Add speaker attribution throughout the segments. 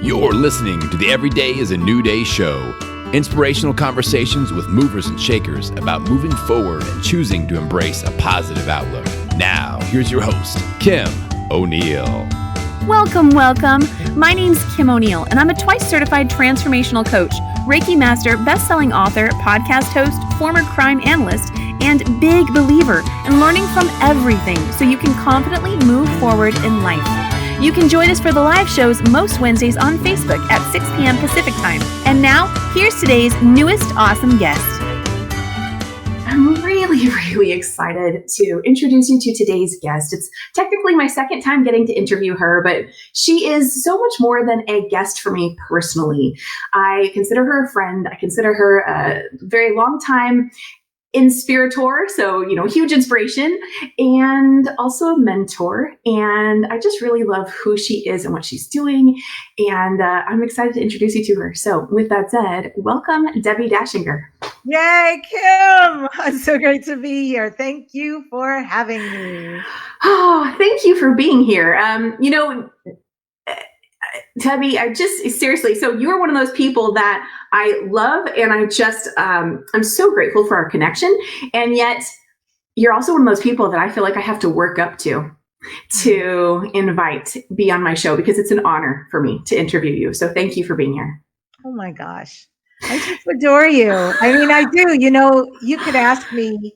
Speaker 1: You're listening to the Every Day is a New Day show. Inspirational conversations with movers and shakers about moving forward and choosing to embrace a positive outlook. Now, here's your host, Kim O'Neill.
Speaker 2: Welcome. My name's Kim O'Neill, and I'm a twice certified transformational coach, Reiki master, best-selling author, podcast host, former crime analyst, and big believer in learning from everything so you can confidently move forward in life. You can join us for the live shows most Wednesdays on Facebook at 6 p.m. Pacific time. And now, here's today's newest awesome guest.
Speaker 3: I'm really excited to introduce you to today's guest. It's technically my second time getting to interview her, but she is so much more than a guest for me personally. I consider her a friend. I consider her a very long time inspirator, so, huge inspiration, and also a mentor. And I just really love who she is and what she's doing. And I'm excited to introduce you to her. So with that said, welcome, Debbi Dachinger.
Speaker 4: Yay, Kim! It's so great to be here. Thank you for having me.
Speaker 3: Oh, thank you for being here. Debbi, seriously, so you're one of those people that I love, and I'm so grateful for our connection. And yet you're also one of those people that I feel like I have to work up to invite be on my show, because it's an honor for me to interview you. So thank you for being here.
Speaker 4: Oh my gosh. I just adore you. I mean, I do. You could ask me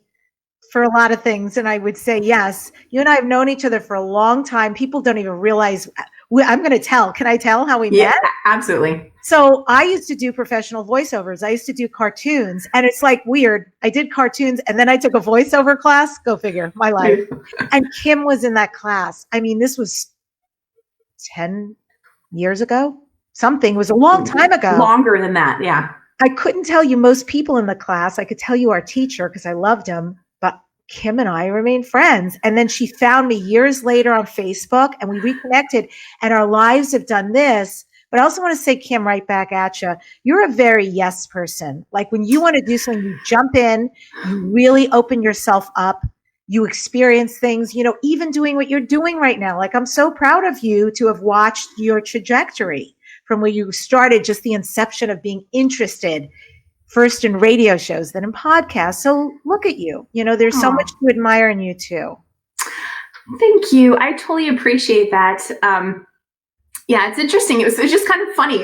Speaker 4: for a lot of things, and I would say yes. You and I have known each other for a long time. People don't even realize. I'm going to tell. Can I tell how we met?
Speaker 3: Yeah, absolutely.
Speaker 4: So I used to do professional voiceovers. I used to do cartoons, and it's like weird. I did cartoons, and then I took a voiceover class. Go figure, my life. And Kim was in that class. I mean, this was 10 years ago. Something. It was a long time ago.
Speaker 3: Longer than that, yeah.
Speaker 4: I couldn't tell you most people in the class. I could tell you our teacher because I loved him. Kim and I remained friends. And then she found me years later on Facebook, and we reconnected, and our lives have done this. But I also want to say, Kim, right back at you, you're a very yes person. Like when you want to do something, you jump in, you really open yourself up, you experience things, even doing what you're doing right now. Like I'm so proud of you to have watched your trajectory from where you started, just the inception of being interested first in radio shows, then in podcasts. So look at you. There's so much to admire in you too.
Speaker 3: Thank you. I totally appreciate that. Yeah, it's interesting. It was just kind of funny.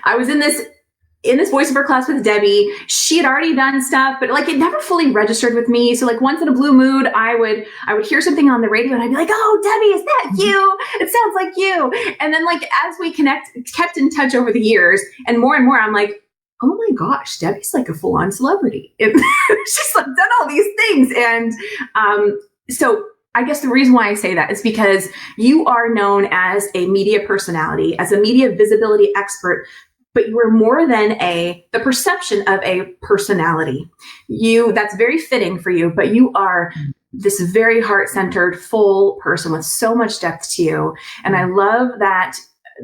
Speaker 3: I was in this voiceover class with Debbi. She had already done stuff, but it never fully registered with me. So once in a blue mood, I would hear something on the radio, and I'd be like, "Oh, Debbi, is that you? It sounds like you." And then as we kept in touch over the years, and more, I'm like, oh my gosh, Debbi's like a full-on celebrity. She's done all these things. And so I guess the reason why I say that is because you are known as a media personality, as a media visibility expert, but you are more than the perception of a personality. That's very fitting for you, but you are this very heart-centered, full person with so much depth to you. And I love that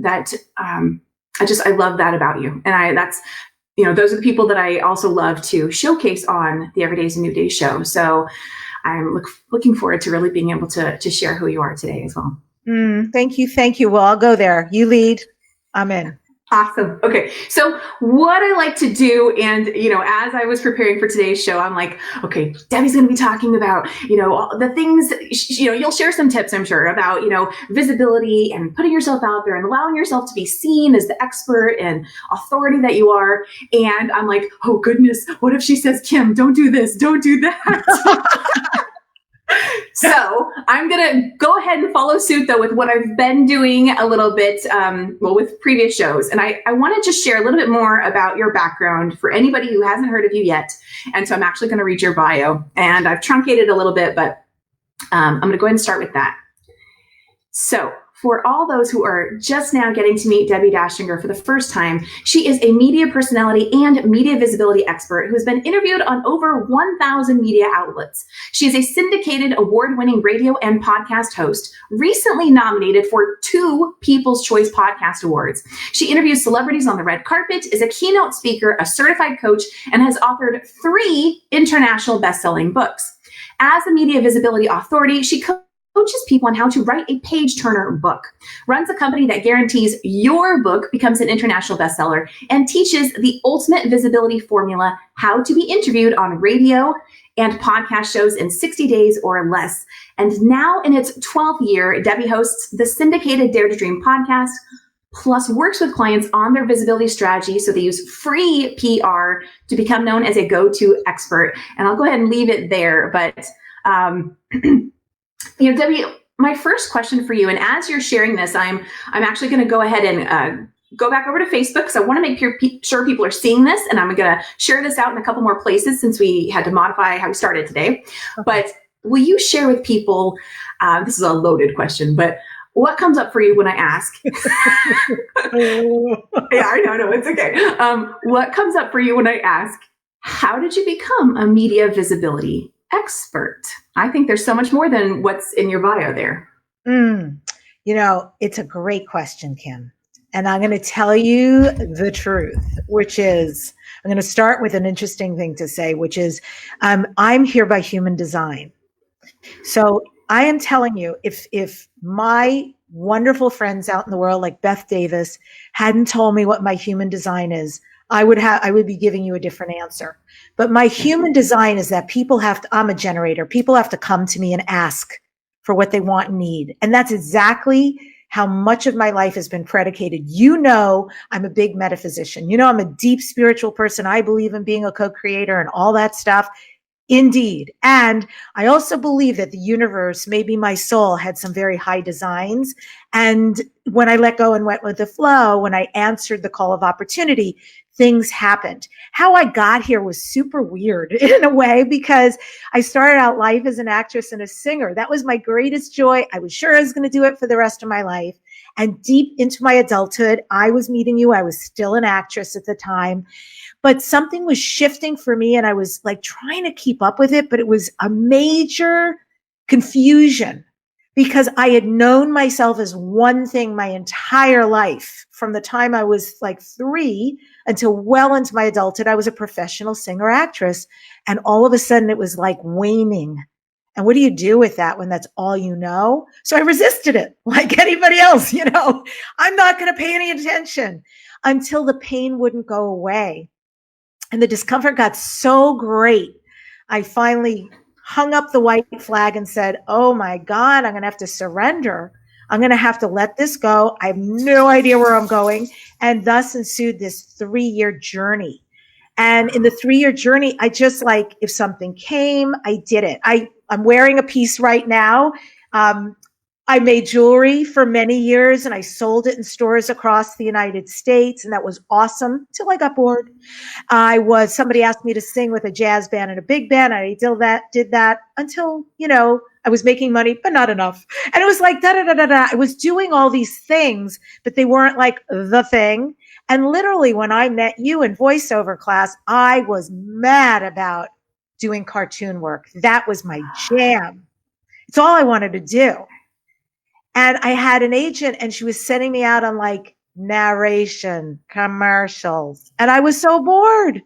Speaker 3: I love that about you. And those are the people that I also love to showcase on the Every Day is a New Day show. So I'm looking forward to really being able to share who you are today as well.
Speaker 4: Thank you. Well, I'll go there. You lead. I'm in.
Speaker 3: Awesome. Okay. So what I like to do, and, as I was preparing for today's show, I'm like, okay, Debbi's going to be talking about, all the things, you'll share some tips, I'm sure, about, visibility and putting yourself out there and allowing yourself to be seen as the expert and authority that you are. And I'm like, oh goodness, what if she says, Kim, don't do this, don't do that. So I'm going to go ahead and follow suit, though, with what I've been doing a little bit, with previous shows. And I want to just share a little bit more about your background for anybody who hasn't heard of you yet. And so I'm actually going to read your bio, and I've truncated a little bit, but I'm going to go ahead and start with that. So for all those who are just now getting to meet Debbi Dachinger for the first time, she is a media personality and media visibility expert who has been interviewed on over 1,000 media outlets. She is a syndicated award-winning radio and podcast host, recently nominated for 2 People's Choice Podcast Awards. She interviews celebrities on the red carpet, is a keynote speaker, a certified coach, and has authored 3 international best-selling books. As a media visibility authority, she coaches coaches people on how to write a page-turner book, runs a company that guarantees your book becomes an international bestseller, and teaches the ultimate visibility formula, how to be interviewed on radio and podcast shows in 60 days or less. And now in its 12th year, Debbi hosts the syndicated Dare to Dream podcast, plus works with clients on their visibility strategy. So they use free PR to become known as a go-to expert. And I'll go ahead and leave it there. But, Debbi, my first question for you, and as you're sharing this, I'm actually going to go ahead and go back over to Facebook because I want to make sure people are seeing this, and I'm going to share this out in a couple more places since we had to modify how we started today. But will you share with people, this is a loaded question, but what comes up for you when I ask? Yeah, I know, it's okay. What comes up for you when I ask, how did you become a media visibility expert? I think there's so much more than what's in your bio there.
Speaker 4: It's a great question, Kim. And I'm going to tell you the truth, which is, I'm going to start with an interesting thing to say, which is, I'm here by human design. So I am telling you, if my wonderful friends out in the world, like Beth Davis, hadn't told me what my human design is, I would be giving you a different answer. But my human design is that I'm a generator. People have to come to me and ask for what they want and need. And that's exactly how much of my life has been predicated. I'm a big metaphysician. I'm a deep spiritual person. I believe in being a co-creator and all that stuff. Indeed. And I also believe that the universe, maybe my soul, had some very high designs. And when I let go and went with the flow, when I answered the call of opportunity, things happened. How I got here was super weird in a way, because I started out life as an actress and a singer. That was my greatest joy. I was sure I was going to do it for the rest of my life. And deep into my adulthood, I was meeting you. I was still an actress at the time. But something was shifting for me, and I was like trying to keep up with it, but it was a major confusion because I had known myself as one thing my entire life. From the time I was like 3 until well into my adulthood, I was a professional singer actress. And all of a sudden it was like waning. And what do you do with that when that's all you know? So I resisted it like anybody else, I'm not going to pay any attention until the pain wouldn't go away. And the discomfort got so great, I finally hung up the white flag and said, oh my God, I'm going to have to surrender. I'm going to have to let this go. I have no idea where I'm going. And thus ensued this 3-year journey. And in the 3-year journey, I just if something came, I did it. I'm wearing a piece right now. I made jewelry for many years and I sold it in stores across the United States. And that was awesome till I got bored. Somebody asked me to sing with a jazz band and a big band. I did that until, I was making money, but not enough. And it was like, I was doing all these things, but they weren't like the thing. And literally when I met you in voiceover class, I was mad about doing cartoon work. That was my jam. It's all I wanted to do. And I had an agent and she was sending me out on narration, commercials. And I was so bored.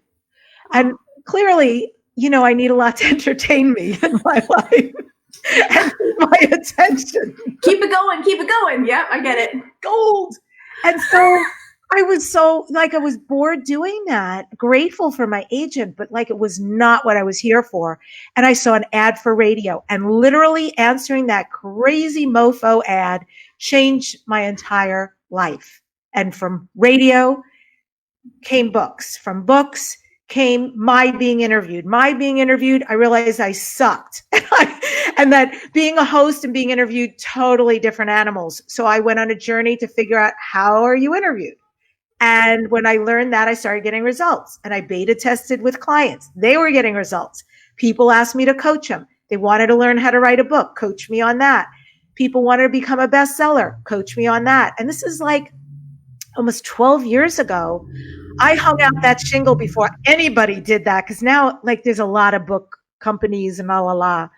Speaker 4: And clearly, I need a lot to entertain me in my life and my attention.
Speaker 3: Keep it going. Yep, I get it.
Speaker 4: Gold. And so I was I was bored doing that, grateful for my agent, but it was not what I was here for. And I saw an ad for radio, and literally answering that crazy mofo ad changed my entire life. And from radio came books. From books came my being interviewed. I realized I sucked. And that being a host and being interviewed, totally different animals. So I went on a journey to figure out, how are you interviewed? And when I learned that, I started getting results, and I beta tested with clients. They were getting results. People asked me to coach them. They wanted to learn how to write a book, coach me on that. People wanted to become a bestseller, coach me on that. And this is almost 12 years ago. I hung out that shingle before anybody did that, because now there's a lot of book companies and la.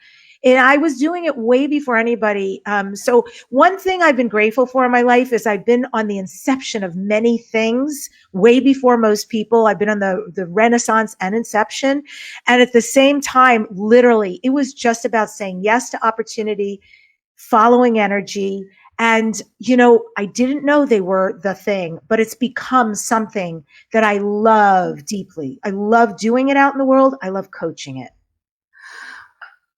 Speaker 4: And I was doing it way before anybody. So one thing I've been grateful for in my life is I've been on the inception of many things way before most people. I've been on the renaissance and inception. And at the same time, literally, it was just about saying yes to opportunity, following energy. And, I didn't know they were the thing, but it's become something that I love deeply. I love doing it out in the world. I love coaching it.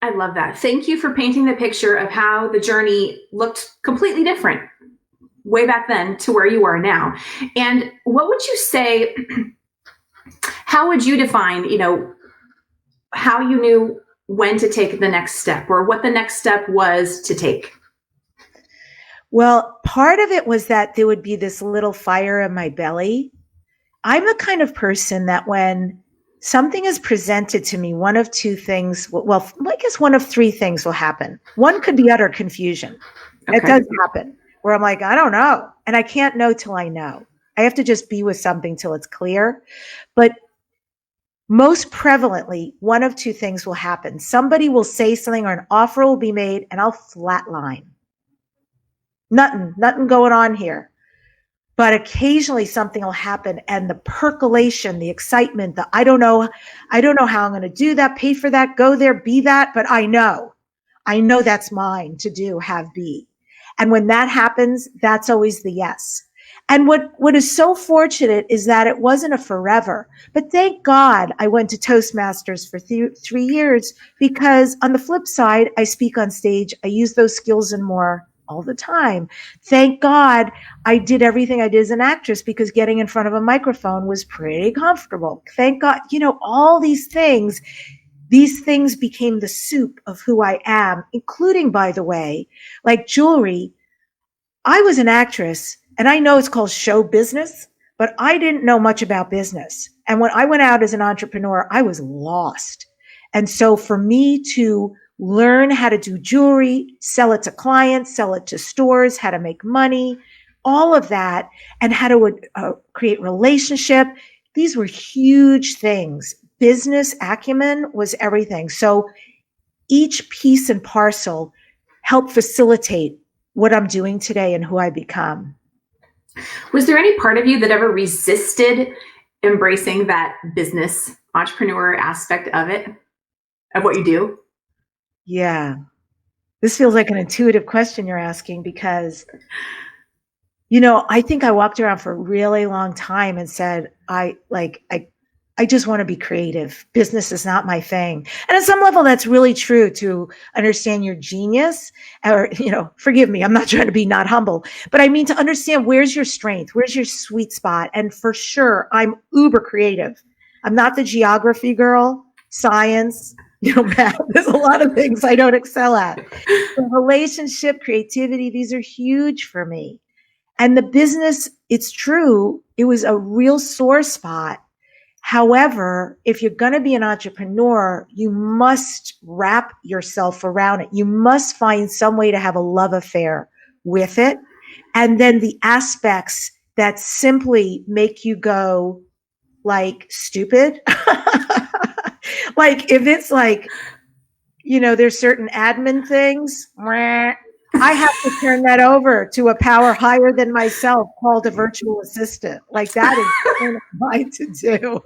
Speaker 3: I love that. Thank you for painting the picture of how the journey looked completely different way back then to where you are now. And what would you say, how would you define, how you knew when to take the next step or what the next step was to take?
Speaker 4: Well, part of it was that there would be this little fire in my belly. I'm the kind of person that when something is presented to me, one of two things, well, I guess one of three things will happen. One could be utter confusion. Okay. It does happen where I'm like, I don't know. And I can't know till I know. I have to just be with something till it's clear. But most prevalently, one of two things will happen. Somebody will say something or an offer will be made and I'll flatline. Nothing going on here. But occasionally something will happen and the percolation, the excitement, I don't know how I'm going to do that, pay for that, go there, be that, but I know that's mine to do, have, be. And when that happens, that's always the yes. And what is so fortunate is that it wasn't a forever, but thank God I went to Toastmasters for 3 years because on the flip side, I speak on stage. I use those skills and more all the time. Thank God I did everything I did as an actress because getting in front of a microphone was pretty comfortable. Thank God, all these things became the soup of who I am, including, by the way, like jewelry. I was an actress and I know it's called show business, but I didn't know much about business. And when I went out as an entrepreneur, I was lost. And so for me to learn how to do jewelry, sell it to clients, sell it to stores, how to make money, all of that, and how to create relationship. These were huge things. Business acumen was everything. So each piece and parcel helped facilitate what I'm doing today and who I become.
Speaker 3: Was there any part of you that ever resisted embracing that business entrepreneur aspect of it, of what you do?
Speaker 4: Yeah. This feels like an intuitive question you're asking because, I think I walked around for a really long time and said, I just want to be creative. Business is not my thing. And at some level, that's really true to understand your genius or, forgive me, I'm not trying to be not humble, but I mean to understand where's your strength, where's your sweet spot. And for sure, I'm uber creative. I'm not the geography girl, science, math. There's a lot of things I don't excel at. So relationship, creativity, these are huge for me. And the business, it's true, it was a real sore spot. However, if you're going to be an entrepreneur, you must wrap yourself around it. You must find some way to have a love affair with it. And then the aspects that simply make you go like stupid. Like if it's like, there's certain admin things, I have to turn that over to a power higher than myself called a virtual assistant. Like that is mine to do.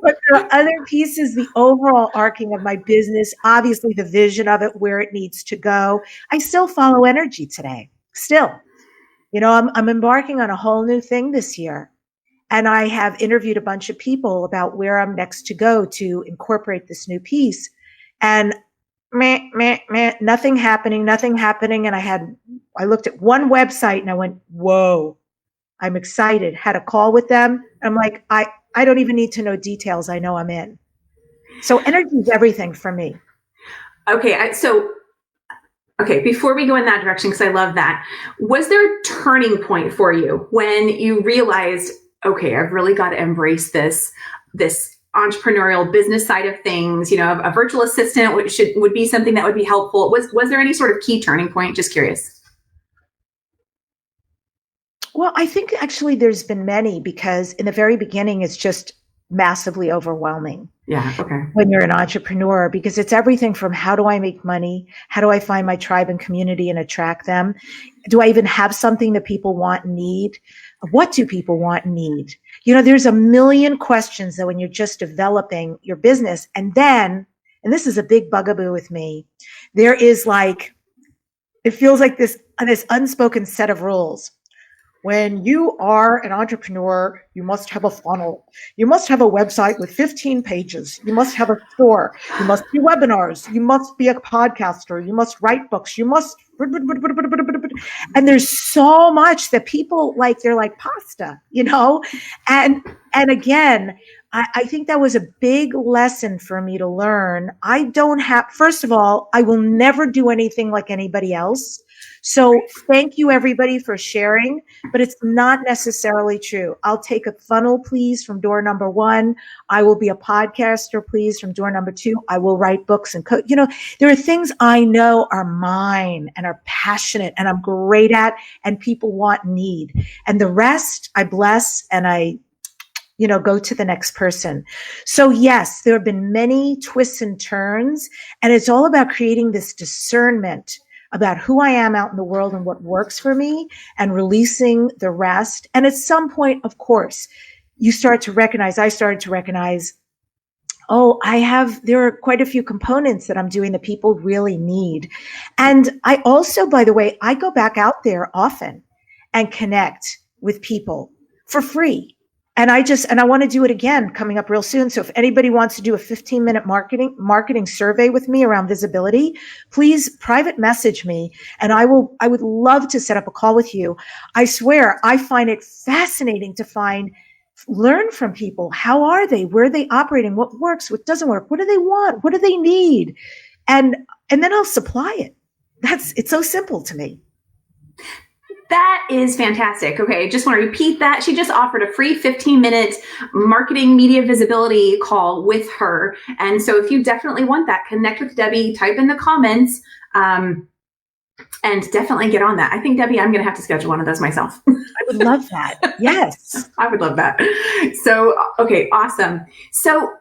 Speaker 4: But there are other pieces, the overall arcing of my business, obviously the vision of it, where it needs to go. I still follow energy today. Still, I'm embarking on a whole new thing this year. And I have interviewed a bunch of people about where I'm next to go to incorporate this new piece. And nothing happening. And I looked at one website and I went, whoa, I'm excited. Had a call with them. I'm like, I don't even need to know details. I know I'm in. So energy is everything for me.
Speaker 3: Okay. Before we go in that direction, because I love that, was there a turning point for you when you realized, okay, I've really got to embrace this entrepreneurial business side of things, a virtual assistant would be something that would be helpful. Was there any sort of key turning point? Just curious.
Speaker 4: Well, I think actually there's been many because in the very beginning, it's just massively overwhelming.
Speaker 3: Yeah. Okay.
Speaker 4: When you're an entrepreneur, because it's everything from how do I make money? How do I find my tribe and community and attract them? Do I even have something that people want and need? What do people want and need? There's a million questions that when you're just developing your business. And this is a big bugaboo with me, there is like It feels like this unspoken set of rules. When you are an entrepreneur, you must have a funnel. You must have a website with 15 pages. You must have a store. You must do webinars. You must be a podcaster. You must write books. You must, and there's so much that people like, they're like pasta, and again, I think that was a big lesson for me to learn. First of all, I will never do anything like anybody else. So thank you, everybody, for sharing, but it's not necessarily true. I'll take a funnel, please, from door number 1. I will be a podcaster, please, from door number 2. I will write books and coach. There are things I know are mine and are passionate and I'm great at and people want and need. And the rest I bless and I go to the next person. So yes, there have been many twists and turns, and it's all about creating this discernment about who I am out in the world and what works for me and releasing the rest. And at some point, of course, I started to recognize, there are quite a few components that I'm doing that people really need. And I also, by the way, I go back out there often and connect with people for free. And I want to do it again coming up real soon. So if anybody wants to do a 15-minute marketing survey with me around visibility, please private message me and I would love to set up a call with you. I swear, I find it fascinating to learn from people. How are they? Where are they operating? What works? What doesn't work? What do they want? What do they need? And then I'll supply it. It's so simple to me.
Speaker 3: That is fantastic. Okay, just want to repeat that. She just offered a free 15-minute marketing media visibility call with her. And so if you definitely want that, connect with Debbi, type in the comments, and definitely get on that. I think, Debbi, I'm going to have to schedule one of those myself.
Speaker 4: I would love that. Yes.
Speaker 3: I would love that. So, okay, awesome. So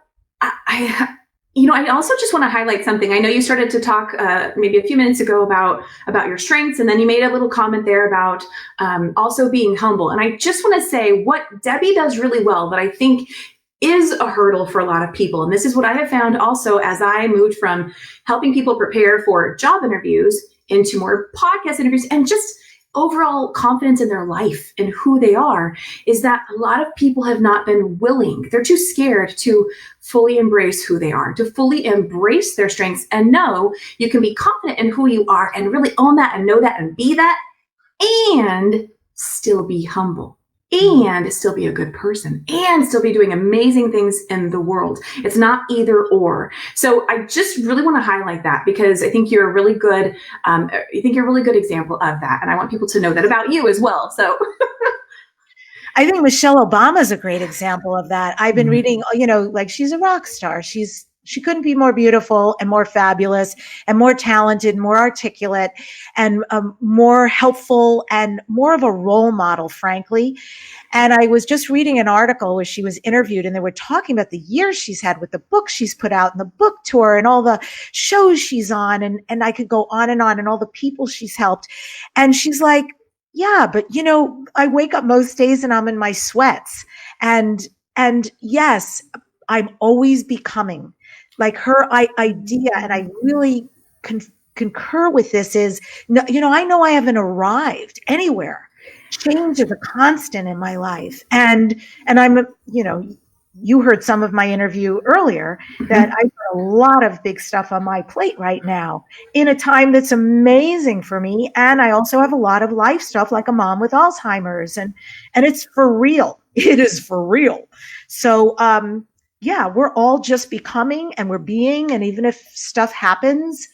Speaker 3: I also just want to highlight something. I know you started to talk maybe a few minutes ago about your strengths, and then you made a little comment there about also being humble. And I just want to say what Debbi does really well that I think is a hurdle for a lot of people. And this is what I have found also as I moved from helping people prepare for job interviews into more podcast interviews and just overall confidence in their life and who they are, is that a lot of people have not been willing. They're too scared to fully embrace who they are, to fully embrace their strengths and know you can be confident in who you are and really own that and know that and be that and still be humble and still be a good person and still be doing amazing things in the world. It's not either or. So I just really want to highlight that because I think you're a really good, example of that. And I want people to know that about you as well. So
Speaker 4: I think Michelle Obama is a great example of that. I've been reading, she's a rock star. She couldn't be more beautiful and more fabulous and more talented, more articulate and more helpful and more of a role model, frankly. And I was just reading an article where she was interviewed and they were talking about the years she's had with the book she's put out and the book tour and all the shows she's on. And I could go on and all the people she's helped. And she's like, yeah, but I wake up most days and I'm in my sweats. And yes, I'm always becoming. Like her idea, and I really concur with this, is, I know I haven't arrived anywhere. Change is a constant in my life. And I'm, you heard some of my interview earlier that I've got a lot of big stuff on my plate right now in a time that's amazing for me. And I also have a lot of life stuff like a mom with Alzheimer's and it's for real. It is for real. So, yeah, we're all just becoming and we're being, and even if stuff happens,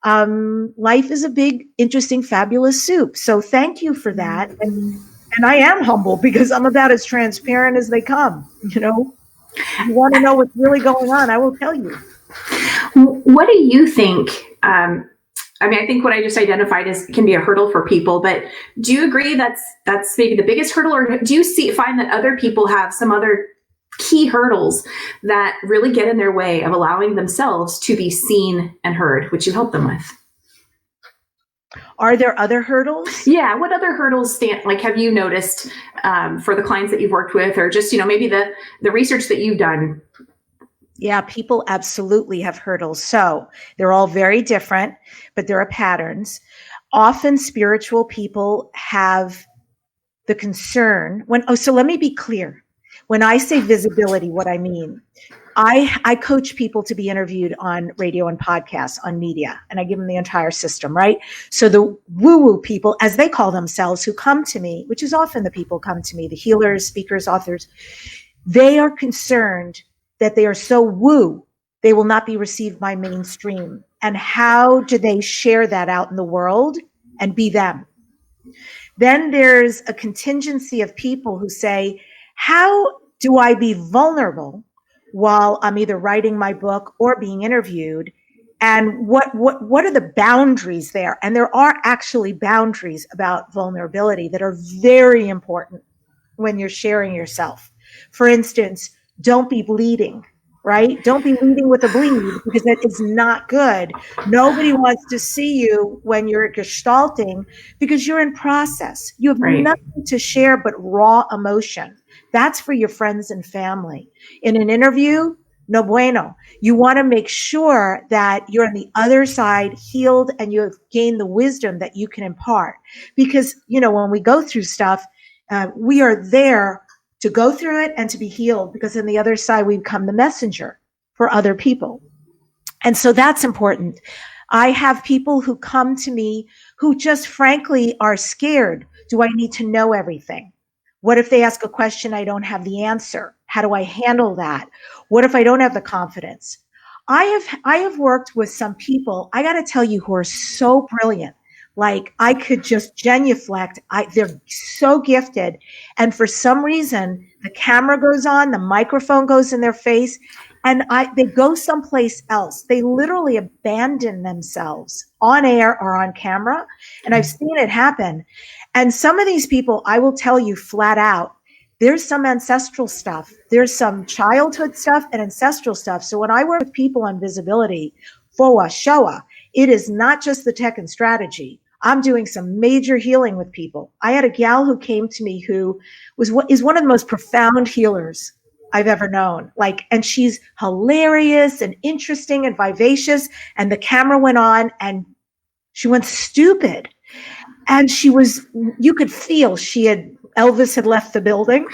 Speaker 4: life is a big, interesting, fabulous soup. So thank you for that. And I am humble because I'm about as transparent as they come. If you want to know what's really going on, I will tell you.
Speaker 3: What do you think? I think what I just identified can be a hurdle for people, but do you agree that's maybe the biggest hurdle, or do you find that other people have some other key hurdles that really get in their way of allowing themselves to be seen and heard, which you help them with?
Speaker 4: Are there other hurdles?
Speaker 3: Yeah. What other hurdles have you noticed for the clients that you've worked with, or just, maybe the research that you've done?
Speaker 4: Yeah, people absolutely have hurdles. So they're all very different, but there are patterns. often spiritual people have the concern so let me be clear. When I say visibility, what I mean, I coach people to be interviewed on radio and podcasts, on media, and I give them the entire system, right? So the woo-woo people, as they call themselves, who come to me, which is often the people come to me, the healers, speakers, authors, they are concerned that they are so woo, they will not be received by mainstream. And how do they share that out in the world and be them? Then there's a contingency of people who say, how do I be vulnerable while I'm either writing my book or being interviewed? And what are the boundaries there? And there are actually boundaries about vulnerability that are very important when you're sharing yourself. For instance, don't be bleeding, right? Don't be leading with a bleed, because that is not good. Nobody wants to see you when you're gestalting, because you're in process. You have
Speaker 3: Right.
Speaker 4: nothing to share but raw emotion. That's for your friends and family. In an interview, no bueno. You want to make sure that you're on the other side healed and you have gained the wisdom that you can impart. Because, when we go through stuff, we are there to go through it and to be healed, because on the other side, we become the messenger for other people. And so that's important. I have people who come to me who just frankly are scared. Do I need to know everything? What if they ask a question, I don't have the answer? How do I handle that? What if I don't have the confidence? I have worked with some people, I got to tell you, who are so brilliant. Like, I could just genuflect. They're so gifted. And for some reason, the camera goes on, the microphone goes in their face, and they go someplace else. They literally abandon themselves on air or on camera. And I've seen it happen. And some of these people, I will tell you flat out, there's some ancestral stuff. There's some childhood stuff and ancestral stuff. So when I work with people on visibility, FOA, SHOA, it is not just the tech and strategy. I'm doing some major healing with people. I had a gal who came to me who is one of the most profound healers I've ever known. And she's hilarious and interesting and vivacious. And the camera went on and she went stupid. And you could feel Elvis had left the building.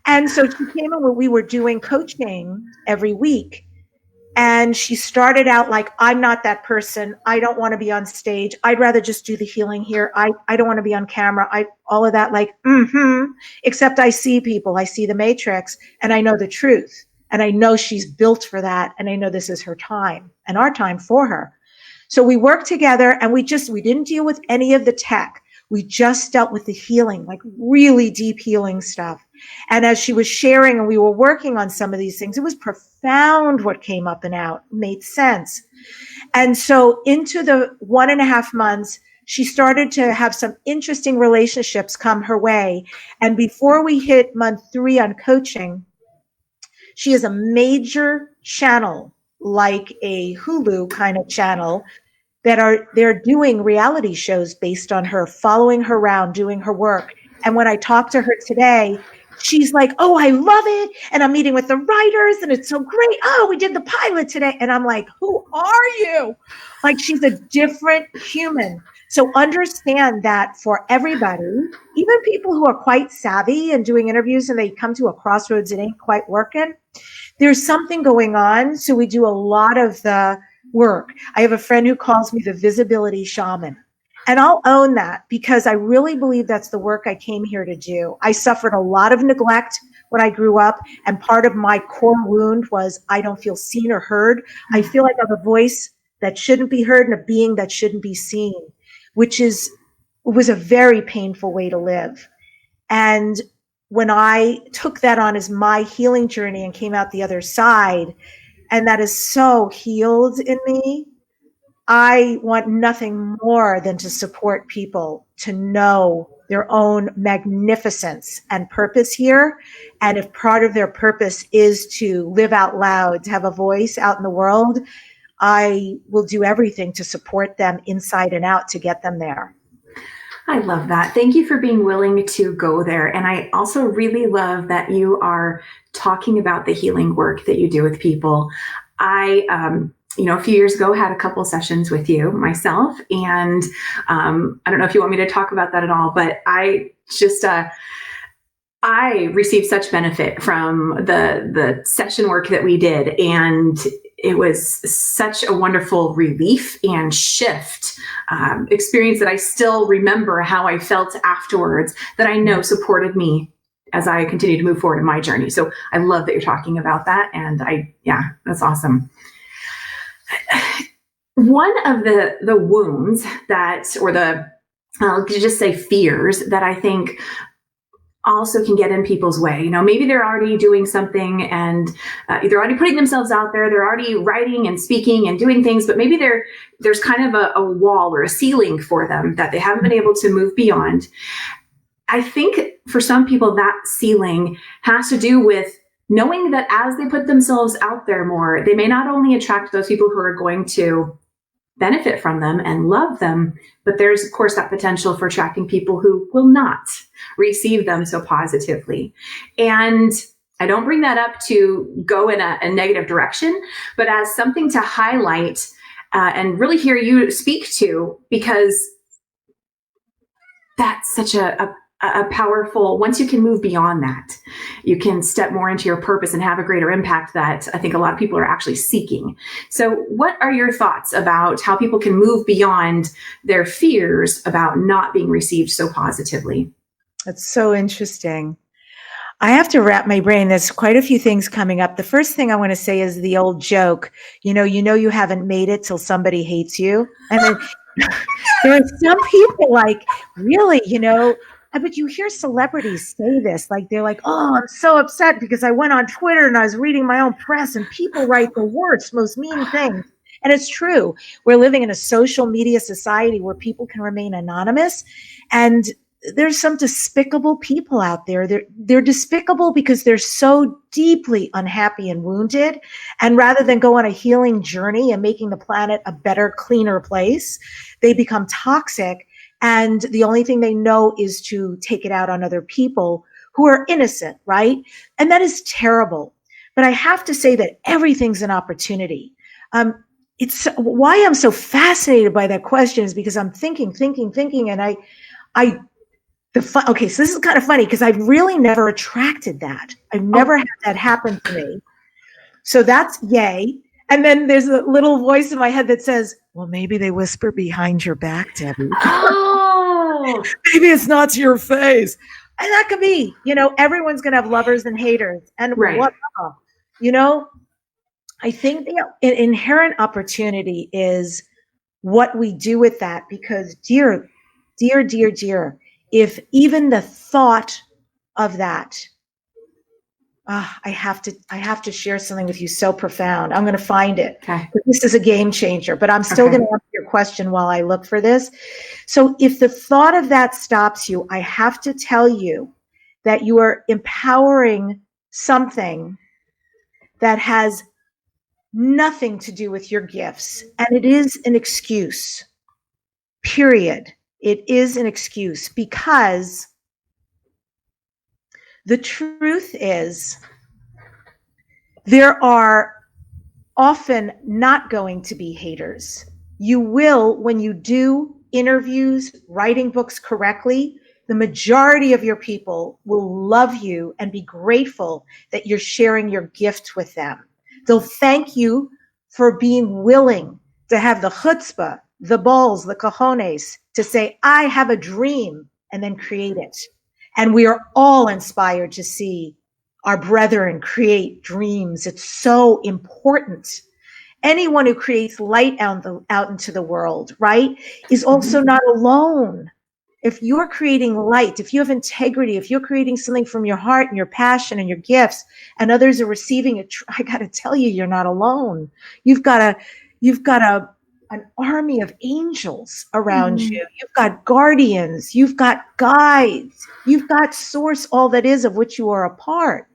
Speaker 4: And so she came in when we were doing coaching every week. And she started out like, I'm not that person. I don't want to be on stage. I'd rather just do the healing here. I don't want to be on camera. All of that, except I see people. I see the matrix and I know the truth. And I know she's built for that. And I know this is her time and our time for her. So we worked together and we didn't deal with any of the tech. We just dealt with the healing, like really deep healing stuff. And as she was sharing and we were working on some of these things, it was profound what came up and out, made sense. And so into the 1.5 months, she started to have some interesting relationships come her way. And before we hit month 3 on coaching, she is a major channel, like a Hulu kind of channel, they're doing reality shows based on her, following her around, doing her work. And when I talked to her today, she's like, oh, I love it. And I'm meeting with the writers and it's so great. Oh, we did the pilot today. And I'm like, who are you? Like, she's a different human. So understand that for everybody, even people who are quite savvy and doing interviews and they come to a crossroads, it ain't quite working. There's something going on. So we do a lot of the work. I have a friend who calls me the visibility shaman. And I'll own that because I really believe that's the work I came here to do. I suffered a lot of neglect when I grew up. And part of my core wound was I don't feel seen or heard. I feel like I have a voice that shouldn't be heard and a being that shouldn't be seen, which was a very painful way to live. And when I took that on as my healing journey and came out the other side, and that is so healed in me, I want nothing more than to support people to know their own magnificence and purpose here. And if part of their purpose is to live out loud, to have a voice out in the world, I will do everything to support them inside and out to get them there.
Speaker 3: I love that. Thank you for being willing to go there. And I also really love that you are talking about the healing work that you do with people. I a few years ago, had a couple sessions with you myself. And I don't know if you want me to talk about that at all, but I just, I received such benefit from the session work that we did. And it was such a wonderful relief and shift experience that I still remember how I felt afterwards, that I know supported me as I continue to move forward in my journey. So I love that you're talking about that. And that's awesome. One of the wounds I'll just say fears that I think also can get in people's way. Maybe they're already doing something and they're already putting themselves out there. They're already writing and speaking and doing things, but maybe there's kind of a wall or a ceiling for them that they haven't been able to move beyond. I think for some people that ceiling has to do with knowing that as they put themselves out there more, they may not only attract those people who are going to benefit from them and love them, but there's of course that potential for attracting people who will not receive them so positively. And I don't bring that up to go in a negative direction, but as something to highlight and really hear you speak to, because that's such a powerful, once you can move beyond that, you can step more into your purpose and have a greater impact that I think a lot of people are actually seeking. So what are your thoughts about how people can move beyond their fears about not being received so positively?
Speaker 4: That's so interesting. I have to wrap my brain. There's quite a few things coming up. The first thing I want to say is the old joke, you haven't made it till somebody hates you. And then there are some people like, really, but you hear celebrities say this, like they're like, oh, I'm so upset because I went on Twitter and I was reading my own press and people write the worst, most mean things. And it's true. We're living in a social media society where people can remain anonymous. And there's some despicable people out there. They're despicable because they're so deeply unhappy and wounded. And rather than go on a healing journey and making the planet a better, cleaner place, they become toxic. And the only thing they know is to take it out on other people who are innocent, right? And that is terrible. But I have to say that everything's an opportunity. It's why I'm so fascinated by that question is because I'm thinking, and okay, so this is kind of funny because I've really never attracted that. I've never had that happen to me. So that's yay. And then there's a little voice in my head that says, well, maybe they whisper behind your back, Debbi.
Speaker 3: Oh,
Speaker 4: Maybe it's not to your face. And that could be, everyone's going to have lovers and haters. And
Speaker 3: right.
Speaker 4: I think the inherent opportunity is what we do with that, because dear, if even the thought of that, I have to share something with you so profound. I'm going to find it.
Speaker 3: Okay.
Speaker 4: This is a game changer, but I'm still going to answer your question while I look for this. So if the thought of that stops you, I have to tell you that you are empowering something that has nothing to do with your gifts. And it is an excuse, period. It is an excuse, because the truth is there are often not going to be haters. You will, when you do interviews, writing books correctly, the majority of your people will love you and be grateful that you're sharing your gift with them. They'll thank you for being willing to have the chutzpah, the balls, the cojones to say, I have a dream, and then create it. And we are all inspired to see our brethren create dreams. It's so important. Anyone who creates light out into the world, right, is also not alone. If you're creating light, if you have integrity, if you're creating something from your heart and your passion and your gifts, and others are receiving it, I got to tell you, you're not alone. You've got an army of angels around you. You've got guardians. You've got guides. You've got source, all that is of which you are a part.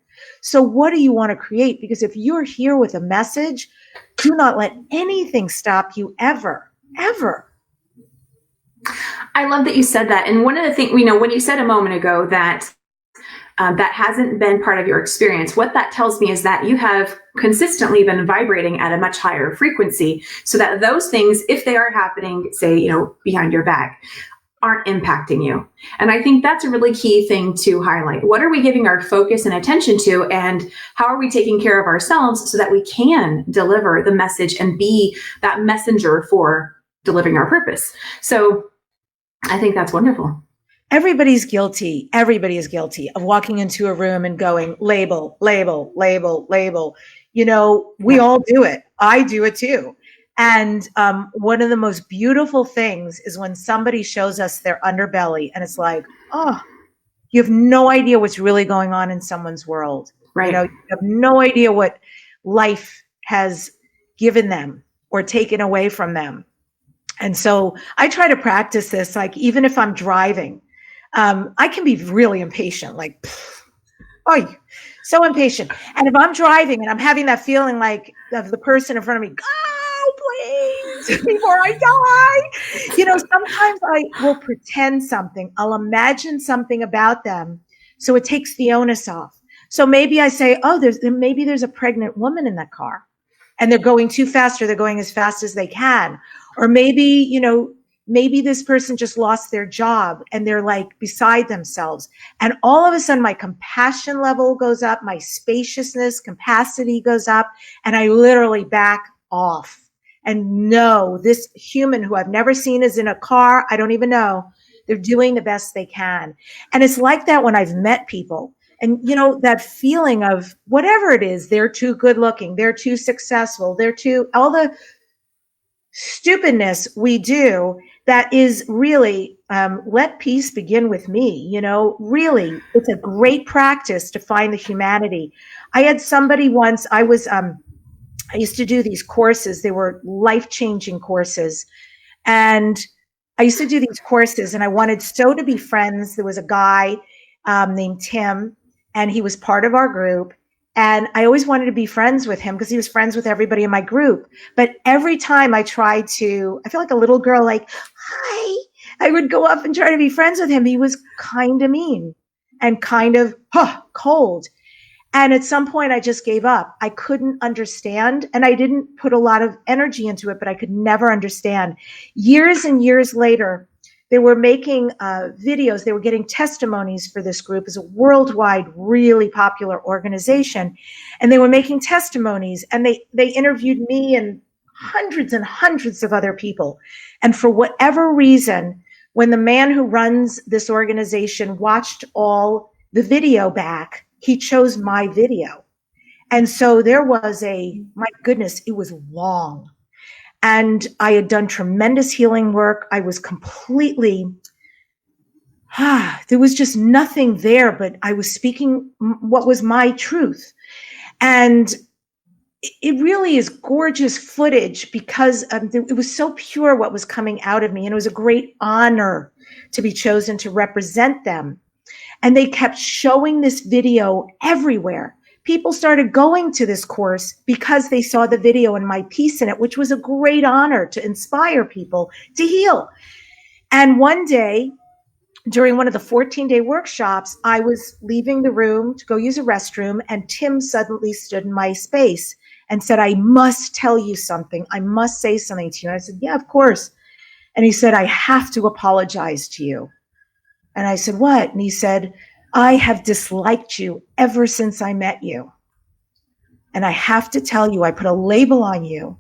Speaker 4: So what do you want to create? Because if you're here with a message, do not let anything stop you ever, ever.
Speaker 3: I love that you said that. And one of the things, when you said a moment ago that that hasn't been part of your experience, what that tells me is that you have consistently been vibrating at a much higher frequency, so that those things, if they are happening, say, behind your back, aren't impacting you. And I think that's a really key thing to highlight. What are we giving our focus and attention to, and how are we taking care of ourselves so that we can deliver the message and be that messenger for delivering our purpose? So I think that's wonderful.
Speaker 4: Everybody's guilty. Everybody is guilty of walking into a room and going, label, label, label, label. We all do it. I do it too. And one of the most beautiful things is when somebody shows us their underbelly, and it's like, oh, you have no idea what's really going on in someone's world.
Speaker 3: Right.
Speaker 4: You have no idea what life has given them or taken away from them. And so I try to practice this, like, even if I'm driving, I can be really impatient, like, oh, so impatient. And if I'm driving and I'm having that feeling like of the person in front of me, go, please, before I die. Sometimes I will pretend something. I'll imagine something about them, so it takes the onus off. So maybe I say, oh, maybe there's a pregnant woman in that car, and they're going too fast, or they're going as fast as they can. Or maybe, maybe this person just lost their job and they're like beside themselves. And all of a sudden my compassion level goes up, my spaciousness, capacity goes up, and I literally back off. And no, this human who I've never seen is in a car. I don't even know. They're doing the best they can. And it's like that when I've met people. And, that feeling of whatever it is, they're too good looking, they're too successful, all the stupidness we do that is really, let peace begin with me. Really, it's a great practice to find the humanity. I had somebody once, I used to do these courses. They were life-changing courses. And I used to do these courses, and I wanted so to be friends. There was a guy named Tim, and he was part of our group. And I always wanted to be friends with him because he was friends with everybody in my group. But every time I tried to, I feel like a little girl, like, hi, I would go up and try to be friends with him. He was kind of mean and kind of cold. And at some point I just gave up. I couldn't understand, and I didn't put a lot of energy into it, but I could never understand. Years and years later, they were making videos. They were getting testimonies for this group. It's a worldwide, really popular organization. And they were making testimonies, and they interviewed me and hundreds of other people. And for whatever reason, when the man who runs this organization watched all the video back, he chose my video. And so there was my goodness, it was long. And I had done tremendous healing work. I was completely, there was just nothing there, but I was speaking what was my truth. And it really is gorgeous footage because it was so pure what was coming out of me. And it was a great honor to be chosen to represent them. And they kept showing this video everywhere. People started going to this course because they saw the video and my piece in it, which was a great honor to inspire people to heal. And one day, during one of the 14-day workshops, I was leaving the room to go use a restroom, and Tim suddenly stood in my space and said, I must tell you something. I must say something to you. And I said, yeah, of course. And he said, I have to apologize to you. And I said, what? And he said, I have disliked you ever since I met you. And I have to tell you, I put a label on you.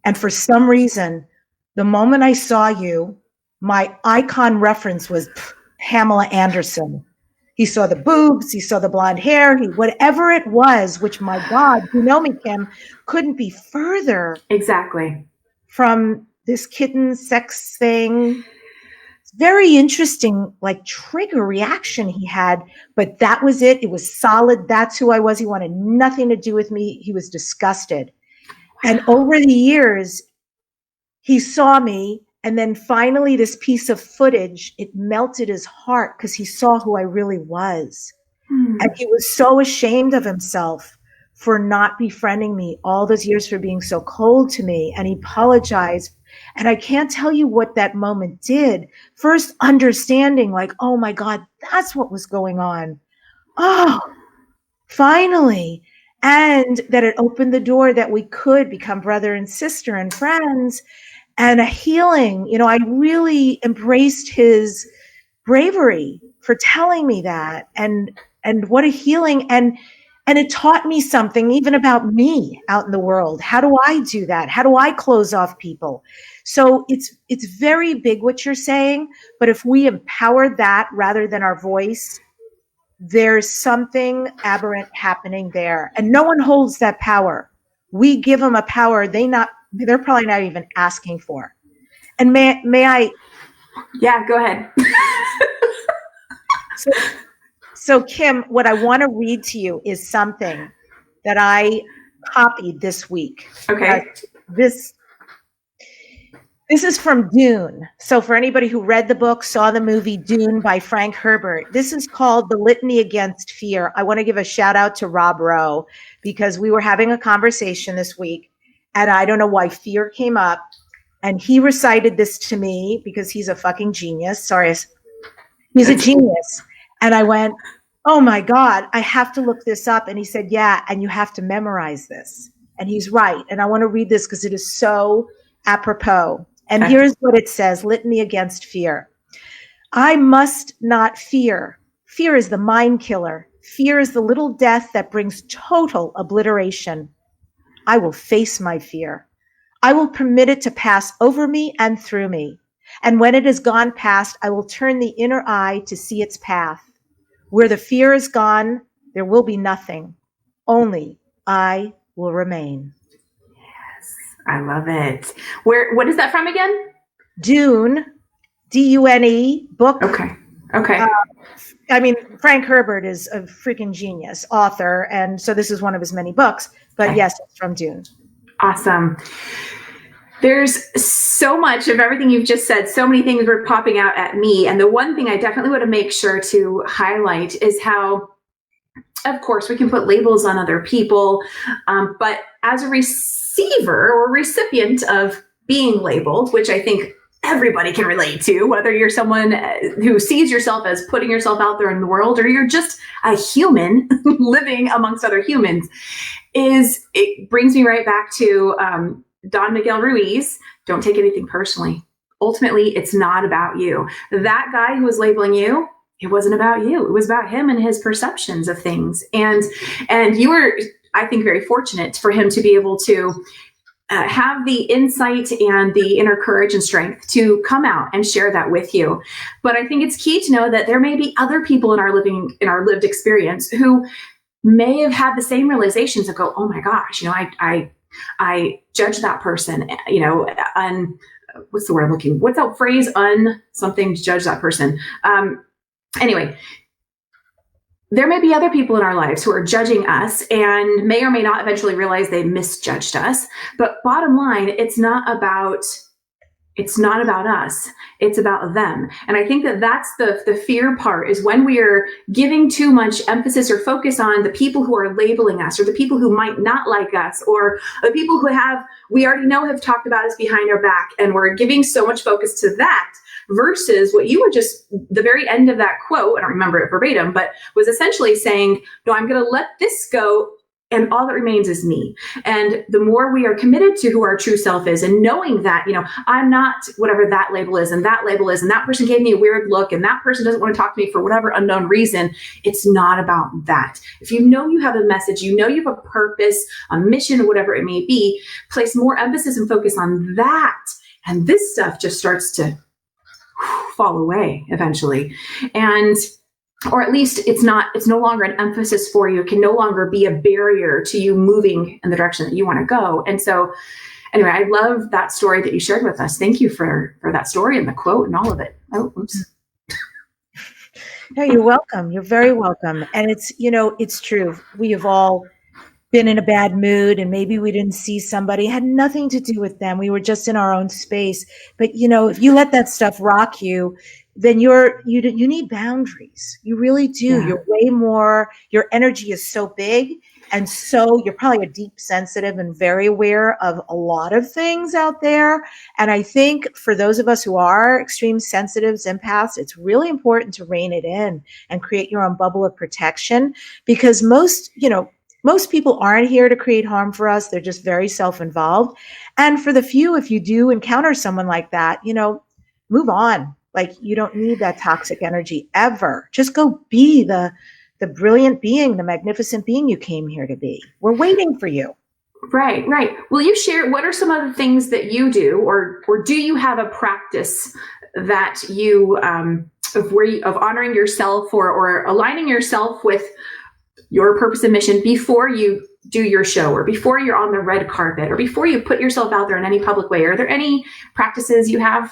Speaker 4: And for some reason, the moment I saw you, my icon reference was Pamela Anderson. He saw the boobs, he saw the blonde hair, whatever it was, which, my God, you know me, Kim, couldn't be further
Speaker 3: Exactly.
Speaker 4: from this kitten sex thing. Very interesting, like, trigger reaction he had, but that was it. It was solid. That's who I was. He wanted nothing to do with me. He was disgusted. And over the years, he saw me, and then finally this piece of footage, it melted his heart because he saw who I really was. And he was so ashamed of himself for not befriending me all those years, for being so cold to me. And he apologized. And I can't tell you what that moment did. First, understanding, like, oh my God, that's what was going on. oh, finally. And that it opened the door that we could become brother and sister and friends and a healing. I really embraced his bravery for telling me that, and what a healing. And it taught me something even about me out in the world. How do I do that? How do I close off people? So it's very big what you're saying, but if we empower that rather than our voice, there's something aberrant happening there, and no one holds that power. We give them a power they're probably not even asking for. And may I?
Speaker 3: Yeah, go ahead.
Speaker 4: So Kim, what I want to read to you is something that I copied this week.
Speaker 3: Okay.
Speaker 4: This is from Dune. So for anybody who read the book, saw the movie Dune by Frank Herbert, this is called The Litany Against Fear. I want to give a shout out to Rob Rowe because we were having a conversation this week and I don't know why fear came up, and he recited this to me because he's a fucking genius. Sorry. He's a genius. And I went, oh my God, I have to look this up. And he said, yeah, and you have to memorize this. And he's right. And I want to read this because it is so apropos. And here's what it says, Litany Against Fear. I must not fear. Fear is the mind killer. Fear is the little death that brings total obliteration. I will face my fear. I will permit it to pass over me and through me. And when it has gone past, I will turn the inner eye to see its path. Where the fear is gone, there will be nothing. Only I will remain.
Speaker 3: Yes, I love it. What is that from again?
Speaker 4: Dune, D-U-N-E, book.
Speaker 3: Okay.
Speaker 4: Frank Herbert is a freaking genius author, and so this is one of his many books. But yes, it's from Dune.
Speaker 3: Awesome. There's so much of everything you've just said. So many things were popping out at me. And the one thing I definitely want to make sure to highlight is how, of course, we can put labels on other people. But as a receiver or recipient of being labeled, which I think everybody can relate to, whether you're someone who sees yourself as putting yourself out there in the world, or you're just a human living amongst other humans, it brings me right back to Don Miguel Ruiz, don't take anything personally. Ultimately, it's not about you. That guy who was labeling you, it wasn't about you. It was about him and his perceptions of things. And you were, I think, very fortunate for him to be able to have the insight and the inner courage and strength to come out and share that with you. But I think it's key to know that there may be other people in our lived experience who may have had the same realizations and go, oh my gosh, I judge that person, what's the word I'm looking? What's that phrase? Something to judge that person. Anyway, there may be other people in our lives who are judging us and may or may not eventually realize they misjudged us. But bottom line, it's not about us. It's about them. And I think that that's the fear part, is when we are giving too much emphasis or focus on the people who are labeling us, or the people who might not like us, or the people who we already know have talked about us behind our back. And we're giving so much focus to that versus what you were just, the very end of that quote, I don't remember it verbatim, but was essentially saying, no, I'm going to let this go. And all that remains is me. And the more we are committed to who our true self is, and knowing that, I'm not whatever that label is, and that label is, and that person gave me a weird look, and that person doesn't want to talk to me for whatever unknown reason. It's not about that. If you know you have a message, you have a purpose, a mission, whatever it may be, place more emphasis and focus on that. And this stuff just starts to fall away eventually. Or at least it's no longer an emphasis for you. It can no longer be a barrier to you moving in the direction that you want to go. And so anyway, I love that story that you shared with us. Thank you for that story and the quote and all of it. Oh, oops.
Speaker 4: No, you're welcome. You're very welcome. And it's true. We have all been in a bad mood, and maybe we didn't see somebody, it had nothing to do with them. We were just in our own space. But if you let that stuff rock you, then you need boundaries. You really do. Yeah. You're way more, your energy is so big. And so you're probably a deep sensitive and very aware of a lot of things out there. And I think for those of us who are extreme sensitives, empaths, it's really important to rein it in and create your own bubble of protection, because most people aren't here to create harm for us. They're just very self-involved. And for the few, if you do encounter someone like that, move on. Like, you don't need that toxic energy ever. Just go be the brilliant being, the magnificent being you came here to be. We're waiting for you.
Speaker 3: Right. Will you share what are some of the things that you do, or do you have a practice that you of honoring yourself or aligning yourself with your purpose and mission before you do your show, or before you're on the red carpet, or before you put yourself out there in any public way? Are there any practices you have?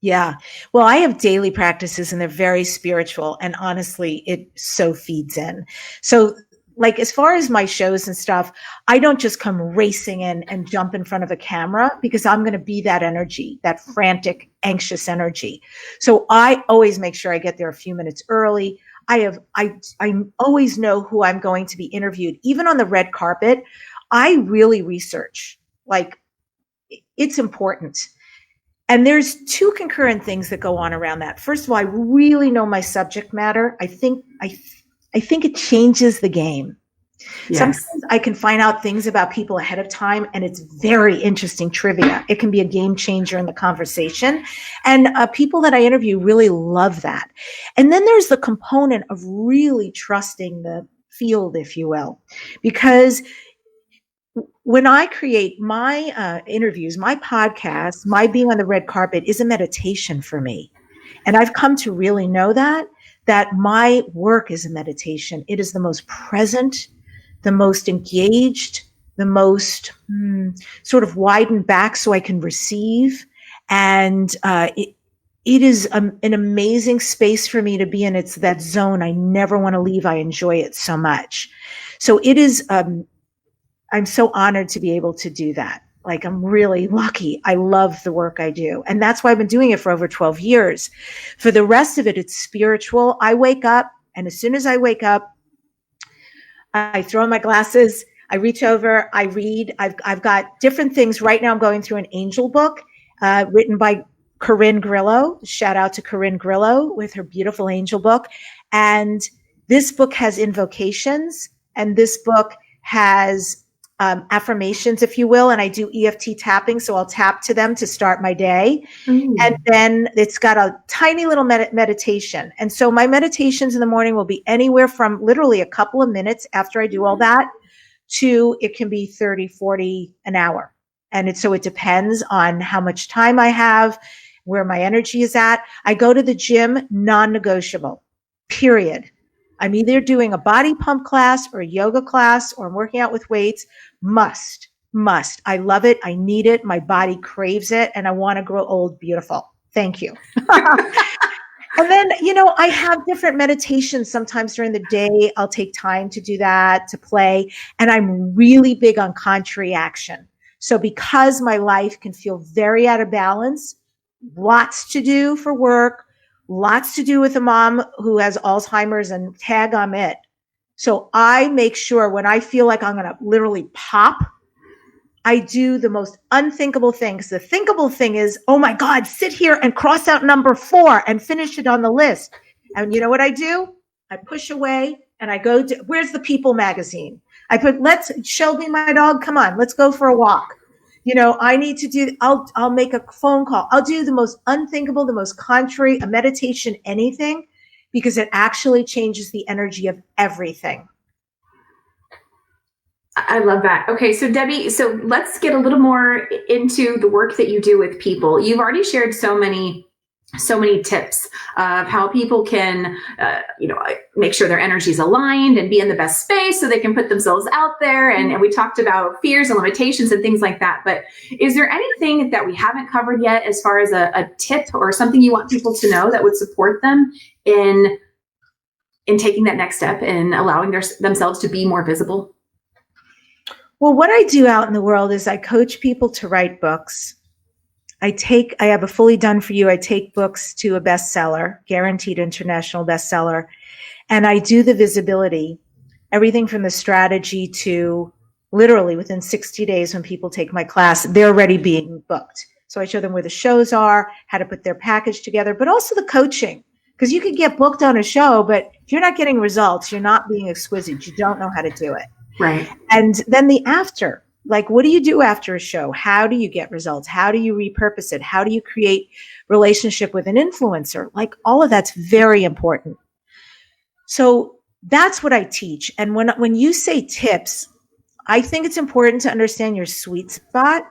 Speaker 4: Yeah. Well, I have daily practices and they're very spiritual. And honestly, it so feeds in. So like, as far as my shows and stuff, I don't just come racing in and jump in front of a camera, because I'm going to be that energy, that frantic, anxious energy. So I always make sure I get there a few minutes early. I always know who I'm going to be interviewed. Even on the red carpet, I really research. Like, it's important. And there's two concurrent things that go on around that. First of all, I really know my subject matter. I think it changes the game. Yes. Sometimes I can find out things about people ahead of time, and it's very interesting trivia. It can be a game changer in the conversation. And people that I interview really love that. And then there's the component of really trusting the field, if you will, because when I create my interviews, my podcast, my being on the red carpet is a meditation for me. And I've come to really know that my work is a meditation. It is the most present, the most engaged, the most sort of widened back so I can receive. And it is an amazing space for me to be in. It's that zone I never want to leave. I enjoy it so much. So it is... I'm so honored to be able to do that. Like, I'm really lucky. I love the work I do. And that's why I've been doing it for over 12 years. For the rest of it, it's spiritual. I wake up, and as soon as I wake up, I throw on my glasses, I reach over, I read. I've got different things. Right now I'm going through an angel book written by Corinne Grillo. Shout out to Corinne Grillo with her beautiful angel book. And this book has invocations, and this book has affirmations, if you will, and I do EFT tapping, so I'll tap to them to start my day. And then it's got a tiny little meditation. And so my meditations in the morning will be anywhere from literally a couple of minutes after I do all that to it can be 30, 40, an hour. And so it depends on how much time I have, where my energy is at. I go to the gym, non-negotiable, period. I'm either doing a body pump class or a yoga class, or I'm working out with weights. Must. I love it. I need it. My body craves it. And I want to grow old beautiful. Thank you. And then, I have different meditations. Sometimes during the day, I'll take time to do that, to play. And I'm really big on contrary action. So because my life can feel very out of balance, lots to do for work, lots to do with a mom who has Alzheimer's, and tag I'm it. So I make sure when I feel like I'm going to literally pop, I do the most unthinkable things. The thinkable thing is, oh my God, sit here and cross out number 4 and finish it on the list. And you know what I do? I push away and I go to, where's the People magazine? I put, Shelby, my dog, come on, let's go for a walk. I need to do, I'll make a phone call. I'll do the most unthinkable, the most contrary, a meditation, anything, because it actually changes the energy of everything.
Speaker 3: I love that. Okay. So Debbi, let's get a little more into the work that you do with people. You've already shared so many tips of how people can, make sure their energy is aligned and be in the best space so they can put themselves out there. And we talked about fears and limitations and things like that. But is there anything that we haven't covered yet as far as a tip or something you want people to know that would support them in taking that next step and allowing themselves to be more visible?
Speaker 4: Well, what I do out in the world is I coach people to write books. I have a fully done for you. I take books to a bestseller, guaranteed international bestseller, and I do the visibility everything from the strategy to literally within 60 days when people take my class, they're already being booked. So I show them where the shows are, how to put their package together, but also the coaching. Because you could get booked on a show, but if you're not getting results, you're not being exquisite. You don't know how to do it.
Speaker 3: Right.
Speaker 4: And then the after, like, what do you do after a show? How do you get results? How do you repurpose it? How do you create relationship with an influencer? Like, all of that's very important. So that's what I teach. And when you say tips, I think it's important to understand your sweet spot.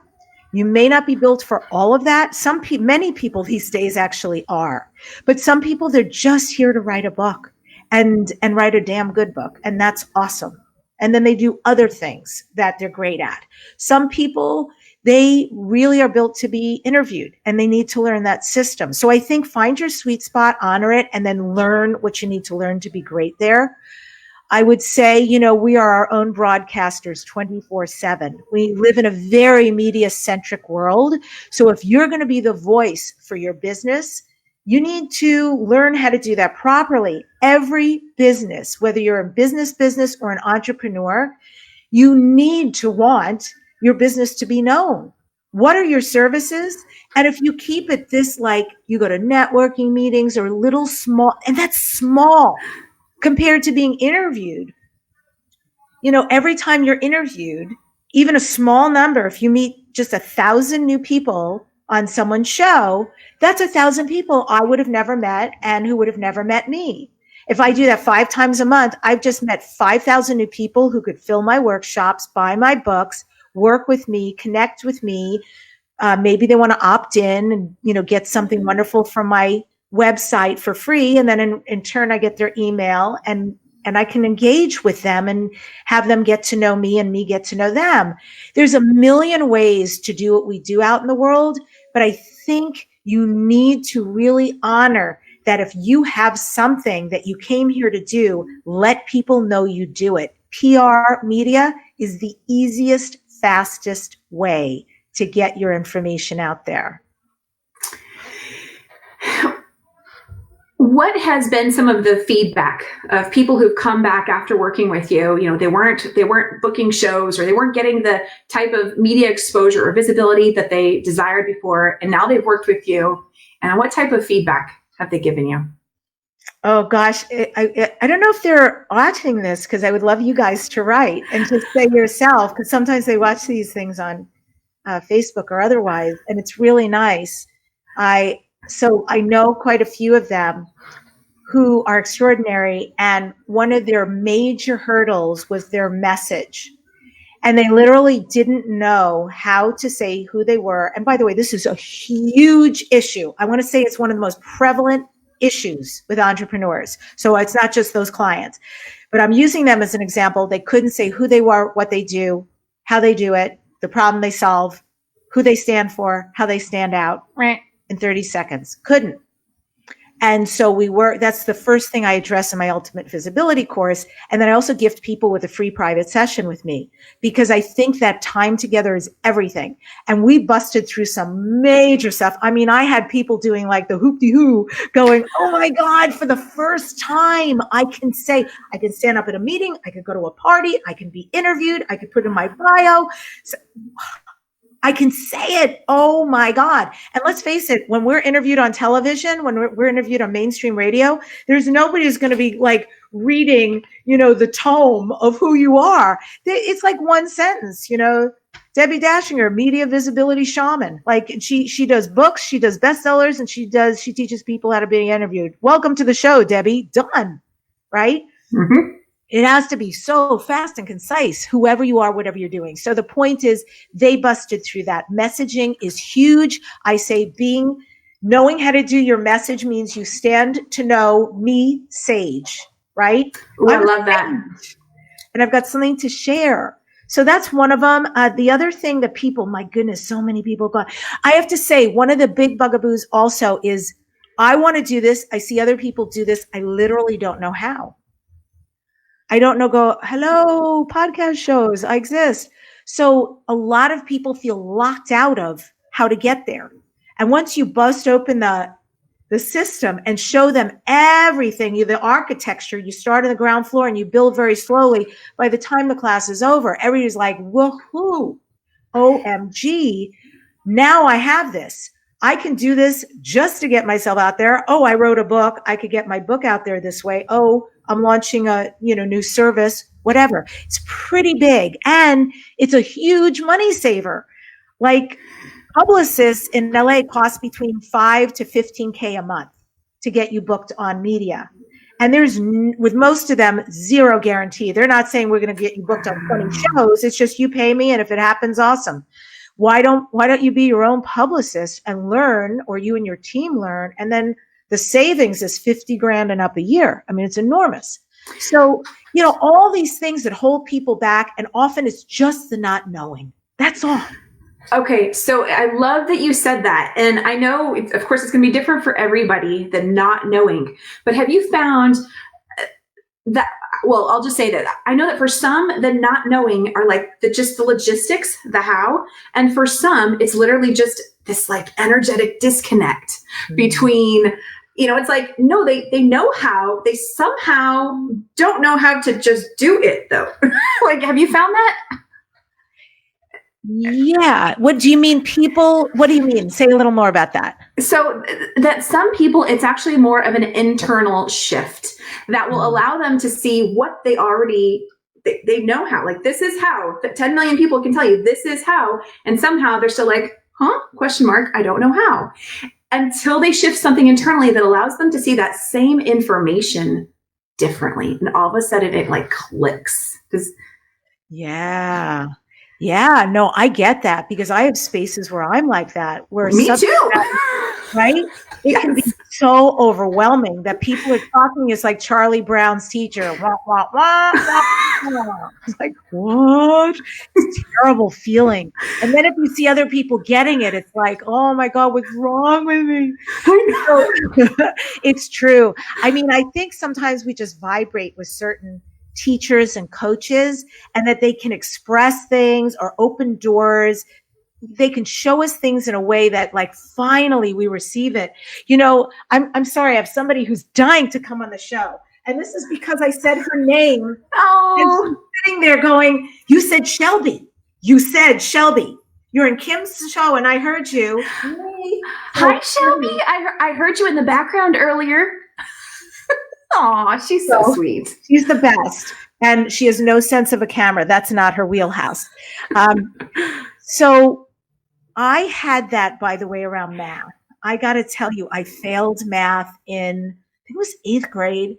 Speaker 4: You may not be built for all of that. Many people these days actually are, but some people, they're just here to write a book and write a damn good book. And that's awesome. And then they do other things that they're great at. Some people, they really are built to be interviewed and they need to learn that system. So I think find your sweet spot, honor it, and then learn what you need to learn to be great there. I would say, we are our own broadcasters 24/7. We live in a very media-centric world. So if you're going to be the voice for your business, you need to learn how to do that properly. Every business, whether you're a business or an entrepreneur, you need to want your business to be known. What are your services? And if you keep it this, like, you go to networking meetings or little small, and that's small compared to being interviewed. Every time you're interviewed, even a small number, if you meet just 1,000 new people on someone's show, that's 1,000 people I would have never met and who would have never met me. If I do that 5 times a month, I've just met 5,000 new people who could fill my workshops, buy my books, work with me, connect with me. Maybe they want to opt in and, get something wonderful from my website for free. And then in turn, I get their email and I can engage with them and have them get to know me and me get to know them. There's a million ways to do what we do out in the world, but I think you need to really honor that if you have something that you came here to do, let people know you do it. PR media is the easiest, fastest way to get your information out there.
Speaker 3: What has been some of the feedback of people who've come back after working with you? They weren't booking shows, or they weren't getting the type of media exposure or visibility that they desired before, and now they've worked with you. And what type of feedback have they given you?
Speaker 4: Oh gosh, I don't know if they're watching this, because I would love you guys to write and just say yourself, because sometimes they watch these things on Facebook or otherwise, and it's really nice. So I know quite a few of them who are extraordinary, and one of their major hurdles was their message. And they literally didn't know how to say who they were. And by the way, this is a huge issue. I want to say it's one of the most prevalent issues with entrepreneurs. So it's not just those clients, but I'm using them as an example. They couldn't say who they were, what they do, how they do it, the problem they solve, who they stand for, how they stand out. Right. In 30 seconds. Couldn't. And so that's the first thing I address in my Ultimate Visibility course. And then I also gift people with a free private session with me, because I think that time together is everything. And we busted through some major stuff. I mean, I had people doing like the hoop-de-hoo going, oh my God, for the first time, I can stand up at a meeting. I could go to a party. I can be interviewed. I could put in my bio. I can say it. Oh my God. And let's face it, when we're interviewed on television, when we're interviewed on mainstream radio, there's nobody who's going to be like reading, the tome of who you are. It's like one sentence, Debbi Dachinger, media visibility shaman. Like she does books, she does bestsellers, and she teaches people how to be interviewed. Welcome to the show, Debbi. Done. Right? Mm-hmm. It has to be so fast and concise, whoever you are, whatever you're doing. So the point is, they busted through that. Messaging is huge. I say knowing how to do your message means you stand to know me, Sage, right?
Speaker 3: Ooh, I love that.
Speaker 4: And I've got something to share. So that's one of them. The other thing that people, my goodness, so many people go. I have to say, one of the big bugaboos also is, I want to do this. I see other people do this. I literally don't know how. I don't know, hello, podcast shows, I exist. So a lot of people feel locked out of how to get there. And once you bust open the the system and show them everything. The architecture, you start on the ground floor and you build very slowly. By the time the class is over, everybody's like, woohoo, OMG, now I have this. I can do this just to get myself out there. Oh, I wrote a book. I could get my book out there this way. Oh, I'm launching a new service, whatever. It's pretty big and it's a huge money saver. Like publicists in LA cost between 5 to 15K a month to get you booked on media. And there's, with most of them, zero guarantee. They're not saying we're going to get you booked on 20 shows. It's just you pay me, and if it happens, awesome. Why don't you be your own publicist and learn, or you and your team learn, and then the savings is 50 grand and up a year. I mean, it's enormous. So, all these things that hold people back, and often it's just the not knowing. That's all.
Speaker 3: Okay, so I love that you said that. And I know, of course, it's going to be different for everybody, the not knowing. But have you found that, well, I'll just say that I know that for some, the not knowing are like just the logistics, the how. And for some, it's literally just this like energetic disconnect between, it's like, no, they know how, they somehow don't know how to just do it though. Like, have you found that?
Speaker 4: Yeah. What do you mean, people? What do you mean? Say a little more about that.
Speaker 3: So that some people, it's actually more of an internal shift that will allow them to see what they already, they know how. Like, this is how. 10 million people can tell you this is how. And somehow they're still like, question mark, I don't know how. Until they shift something internally that allows them to see that same information differently. And all of a sudden it like clicks.
Speaker 4: Yeah, no, I get that because I have spaces where I'm like that. Where
Speaker 3: Me too.
Speaker 4: Right? It can be so overwhelming that people are talking. It's like Charlie Brown's teacher. Wah, wah, wah, wah, wah. It's like, what? It's a terrible feeling. And then if you see other people getting it, it's like, oh my God, what's wrong with me? It's true. I mean, I think sometimes we just vibrate with certain teachers and coaches, and that they can express things or open doors. They can show us things in a way that like finally we receive it. I'm sorry, I have somebody who's dying to come on the show. And this is because I said her name. Oh, and she's sitting there going, you said Shelby. You said Shelby. You're in Kim's show and I heard you.
Speaker 3: Hi, Shelby. I heard you in the background earlier. Aw, she's so sweet.
Speaker 4: She's the best. And she has no sense of a camera. That's not her wheelhouse. So I had that, by the way, around math. I got to tell you, I failed math in, I think it was 8th grade.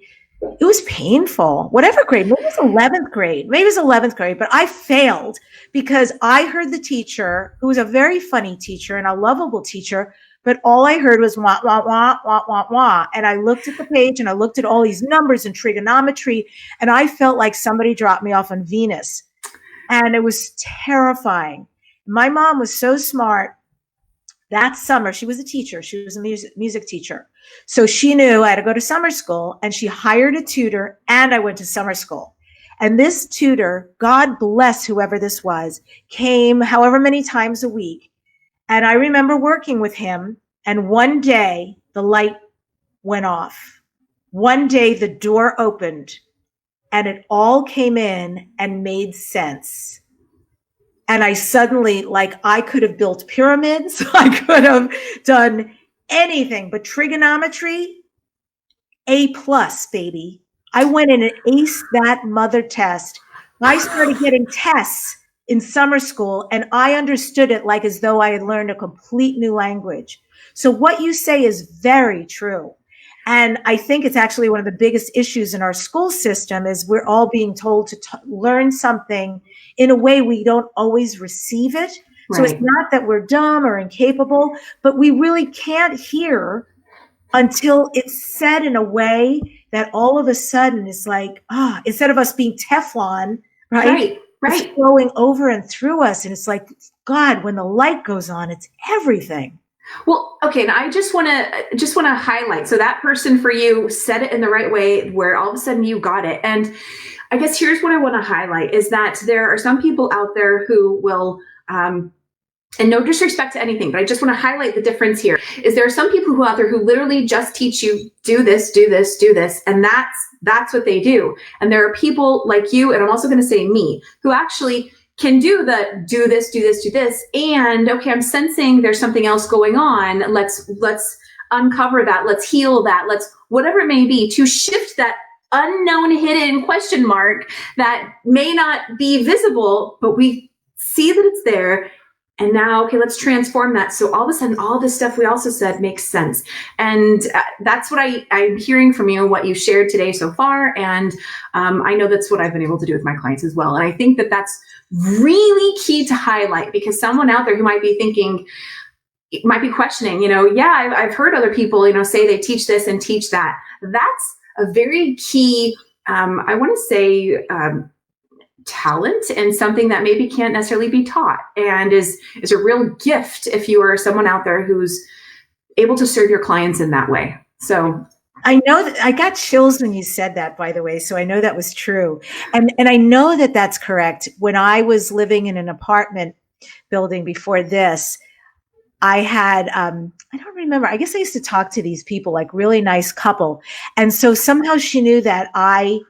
Speaker 4: It was painful. Whatever grade, maybe it was 11th grade. Maybe it was 11th grade, but I failed because I heard the teacher, who was a very funny teacher and a lovable teacher, but all I heard was wah, wah, wah, wah, wah, wah. And I looked at the page and I looked at all these numbers and trigonometry, and I felt like somebody dropped me off on Venus. And it was terrifying. My mom was so smart. That summer, she was a teacher. She was a music teacher. So she knew I had to go to summer school, and she hired a tutor, and I went to summer school. And this tutor, God bless whoever this was, came however many times a week. And I remember working with him, and one day the light went off. One day the door opened and it all came in and made sense. And I suddenly, like, I could have built pyramids. I could have done anything, but trigonometry, A+, baby. I went in and aced that mother test. I started getting tests in summer school, and I understood it like as though I had learned a complete new language. So what you say is very true. And I think it's actually one of the biggest issues in our school system is we're all being told to learn something in a way we don't always receive it. Right. So it's not that we're dumb or incapable, but we really can't hear until it's said in a way that all of a sudden it's like, instead of us being Teflon, right? It's flowing over and through us. And it's like, God, when the light goes on, it's everything.
Speaker 3: Well, okay. And I just want to highlight. So that person for you said it in the right way where all of a sudden you got it. And I guess here's what I want to highlight is that there are some people out there who will and no disrespect to anything, but I just want to highlight the difference here is there are some people who out there who literally just teach you do this, do this, do this. And that's what they do. And there are people like you, and I'm also going to say me, who actually can do the do this, do this, do this. And okay, I'm sensing there's something else going on. Let's uncover that. Let's heal that. Let's whatever it may be to shift that unknown hidden question mark that may not be visible, but we see that it's there. And now, okay, let's transform that. So all of a sudden, all this stuff we also said makes sense. And that's what I'm hearing from you, what you shared today so far. And I know that's what I've been able to do with my clients as well. And I think that that's really key to highlight, because someone out there who might be thinking, might be questioning, yeah, I've heard other people, say they teach this and teach that. That's a very key, I want to say, talent, and something that maybe can't necessarily be taught, and is a real gift if you are someone out there who's able to serve your clients in that way. So
Speaker 4: I know that I got chills when you said that, by the way. So I know that was true. And I know that that's correct. When I was living in an apartment building before this, I had, I don't remember, I guess I used to talk to these people, like really nice couple. And so somehow she knew that I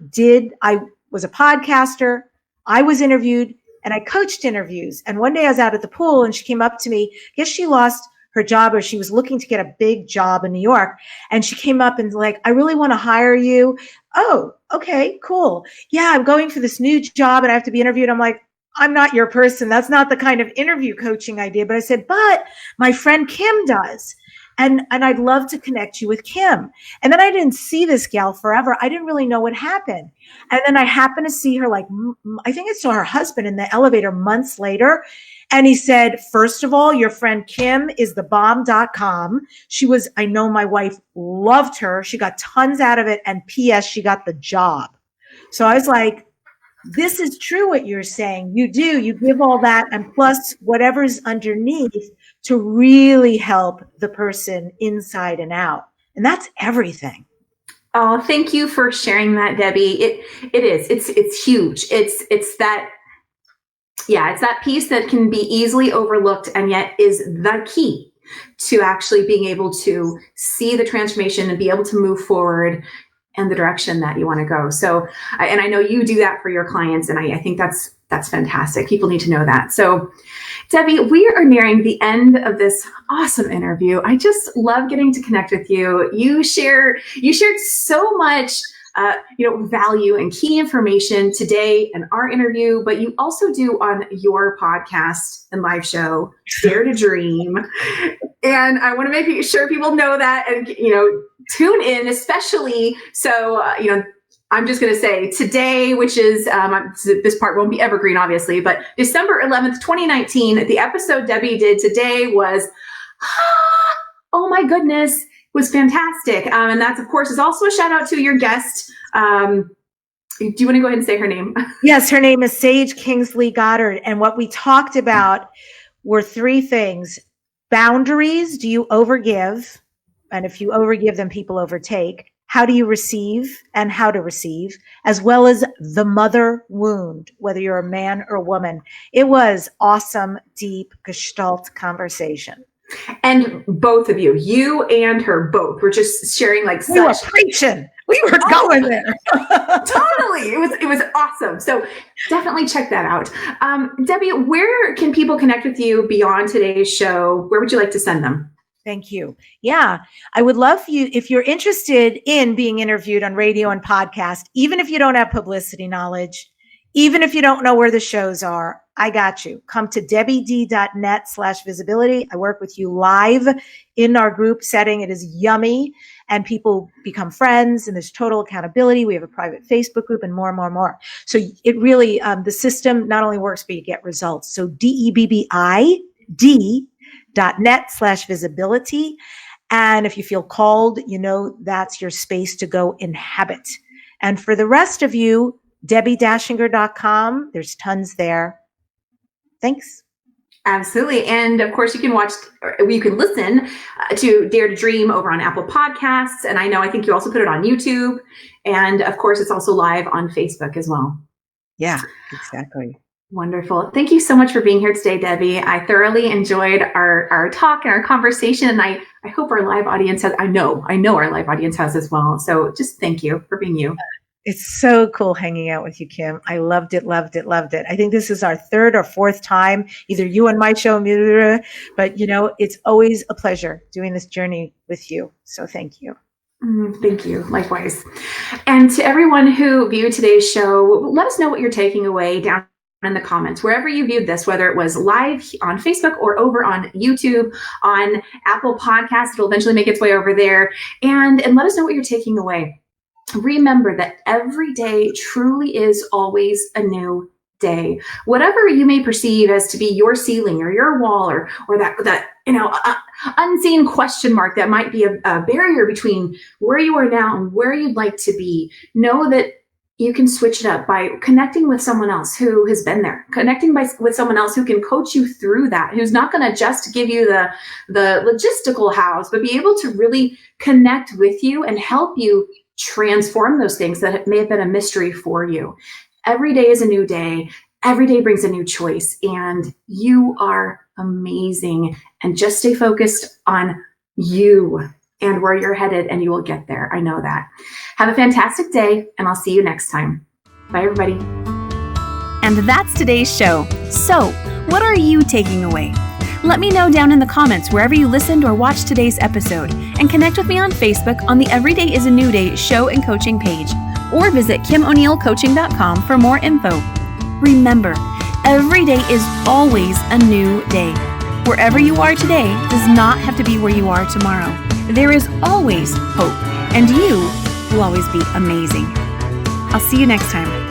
Speaker 4: was a podcaster, I was interviewed, and I coached interviews. And one day I was out at the pool and she came up to me. I guess she lost her job, or she was looking to get a big job in New York. And she came up and like, I really want to hire you. Oh, okay, cool. Yeah, I'm going for this new job and I have to be interviewed. I'm like, I'm not your person. That's not the kind of interview coaching I did. But I said, but my friend Kim does. And I'd love to connect you with Kim. And then I didn't see this gal forever. I didn't really know what happened. And then I happened to see her, like, I think I saw her husband in the elevator months later. And he said, first of all, your friend Kim is the bomb.com. I know my wife loved her. She got tons out of it. And P.S., she got the job. So I was like, this is true what you're saying. You give all that, and plus whatever's underneath to really help the person inside and out. And that's everything.
Speaker 3: Oh, thank you for sharing that, Debbie. It is. It's huge. It's that piece that can be easily overlooked and yet is the key to actually being able to see the transformation and be able to move forward in the direction that you want to go. So, and I know you do that for your clients, and I think that's fantastic. People need to know that. So, Debbie, we are nearing the end of this awesome interview. I just love getting to connect with you. You shared so much, value and key information today in our interview, but you also do on your podcast and live show, Dare to Dream. And I want to make sure people know that and, tune in, especially. So, I'm just going to say today, which is, this part won't be evergreen, obviously, but December 11th, 2019, the episode Debbie did today was, oh my goodness, was fantastic. And that's, of course, is also a shout out to your guest. Do you want to go ahead and say her name?
Speaker 4: Yes, her name is Sage Kingsley Goddard. And what we talked about were three things. Boundaries. Do you overgive? And if you overgive, then people overtake. How do you receive and how to receive, as well as the mother wound, whether you're a man or a woman. It was awesome, deep Gestalt conversation.
Speaker 3: And both of you and her both were just sharing like
Speaker 4: we were preaching. We were going there.
Speaker 3: Totally. It was awesome. So definitely check that out. Debbie, where can people connect with you beyond today's show? Where would you like to send them?
Speaker 4: Thank you. Yeah, I would love you, if you're interested in being interviewed on radio and podcast, even if you don't have publicity knowledge, even if you don't know where the shows are, I got you. Come to debbid.net/visibility. I work with you live in our group setting. It is yummy, and people become friends, and there's total accountability. We have a private Facebook group and more and more and more. So it really, the system not only works, but you get results. So debbid.net/visibility. And if you feel called, that's your space to go inhabit. And for the rest of you, DebbiDachinger.com. There's tons there. Thanks.
Speaker 3: Absolutely. And of course, you can listen to Dare to Dream over on Apple Podcasts. And I think you also put it on YouTube. And of course, it's also live on Facebook as well.
Speaker 4: Yeah, exactly.
Speaker 3: Wonderful. Thank you so much for being here today, Debbie. I thoroughly enjoyed our talk and our conversation. And I hope our live audience has, I know our live audience has as well. So just thank you for being you.
Speaker 4: It's so cool hanging out with you, Kim. I loved it. I think this is our third or fourth time, either you on my show, but it's always a pleasure doing this journey with you. So thank you.
Speaker 3: Thank you. Likewise. And to everyone who viewed today's show, let us know what you're taking away down in the comments, wherever you viewed this, whether it was live on Facebook or over on YouTube, on Apple Podcasts. It'll eventually make its way over there. And let us know what you're taking away. Remember that every day truly is always a new day. Whatever you may perceive as to be your ceiling or your wall or that unseen question mark that might be a barrier between where you are now and where you'd like to be, know that you can switch it up by connecting with someone else who has been there, connecting with someone else who can coach you through that, who's not going to just give you the logistical hows, but be able to really connect with you and help you transform those things that may have been a mystery for you. Every day is a new day. Every day brings a new choice, and you are amazing. And just stay focused on you and where you're headed, and you will get there. I know that. Have a fantastic day, and I'll see you next time. Bye, everybody.
Speaker 2: And that's today's show. So, what are you taking away? Let me know down in the comments wherever you listened or watched today's episode, and connect with me on Facebook on the Everyday is a New Day show and coaching page, or visit KimO'NeillCoaching.com for more info. Remember, every day is always a new day. Wherever you are today does not have to be where you are tomorrow. There is always hope, and you will always be amazing. I'll see you next time.